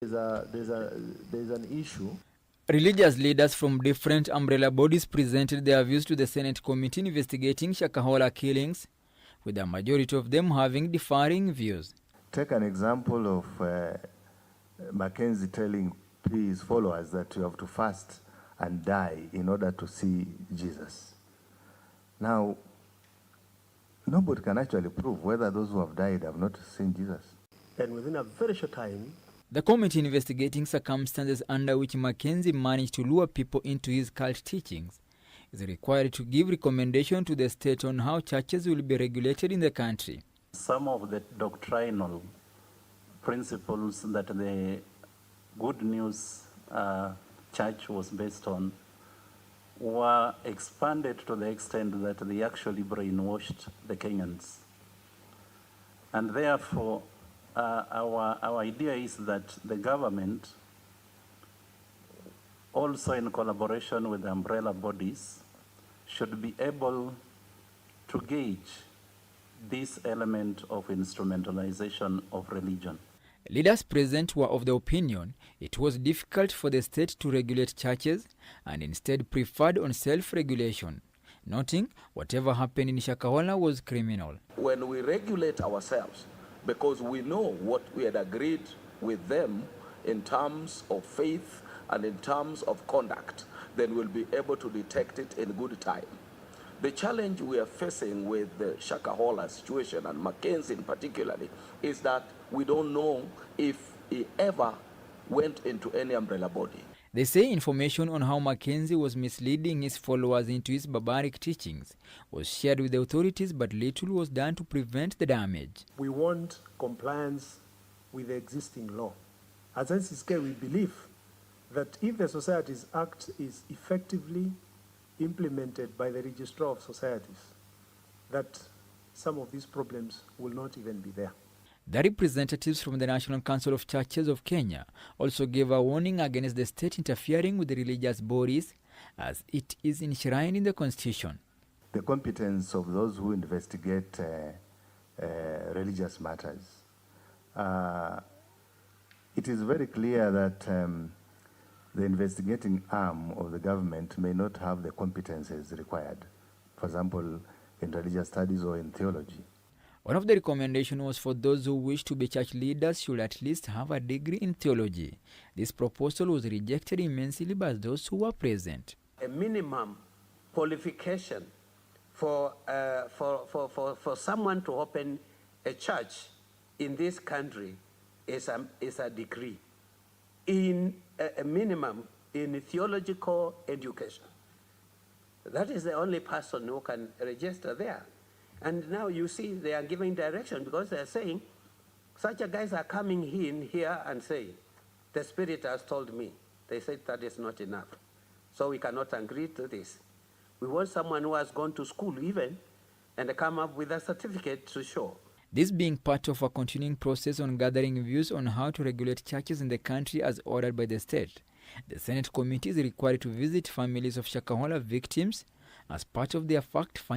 There's an issue. Religious leaders from different umbrella bodies presented their views to the Senate committee investigating Shakahola killings, with the majority of them having differing views. Take an example of Mackenzie telling his followers that you have to fast and die in order to see Jesus. Now, nobody can actually prove whether those who have died have not seen Jesus. And within a very short time, the committee investigating circumstances under which Mackenzie managed to lure people into his cult teachings is required to give recommendation to the state on how churches will be regulated in the country. Some of the doctrinal principles that the Good News Church was based on were expanded to the extent that they actually brainwashed the Kenyans. And therefore, our idea is that the government, also in collaboration with the umbrella bodies, should be able to gauge this element of instrumentalization of religion. Leaders present were of the opinion it was difficult for the state to regulate churches and instead preferred on self-regulation, noting whatever happened in Shakahola was criminal. When we regulate ourselves, because we know what we had agreed with them in terms of faith and in terms of conduct, then we'll be able to detect it in good time. The challenge we are facing with the Shakahola situation, and Mackenzie in particularly, is that we don't know if he ever went into any umbrella body. They say information on how Mackenzie was misleading his followers into his barbaric teachings was shared with the authorities, but little was done to prevent the damage. we want compliance with the existing law. As NCSK, we believe that if the Societies Act is effectively implemented by the Registrar of Societies, that some of these problems will not even be there. The representatives from the National Council of Churches of Kenya also gave a warning against the state interfering with the religious bodies, as it is enshrined in the Constitution. The competence of those who investigate religious matters. It is very clear that the investigating arm of the government may not have the competences required, for example, in religious studies or in theology. One of the recommendations was for those who wish to be church leaders should at least have a degree in theology. This proposal was rejected immensely by those who were present. A minimum qualification for someone to open a church in this country is a degree in a minimum in theological education. That is the only person who can register there. And now you see they are giving direction because they are saying, such a guys are coming in here and saying, the Spirit has told me. They said that is not enough. So we cannot agree to this. We want someone who has gone to school even and come up with a certificate to show. This being part of a continuing process on gathering views on how to regulate churches in the country as ordered by the state, the Senate committee is required to visit families of Shakahola victims as part of their fact-finding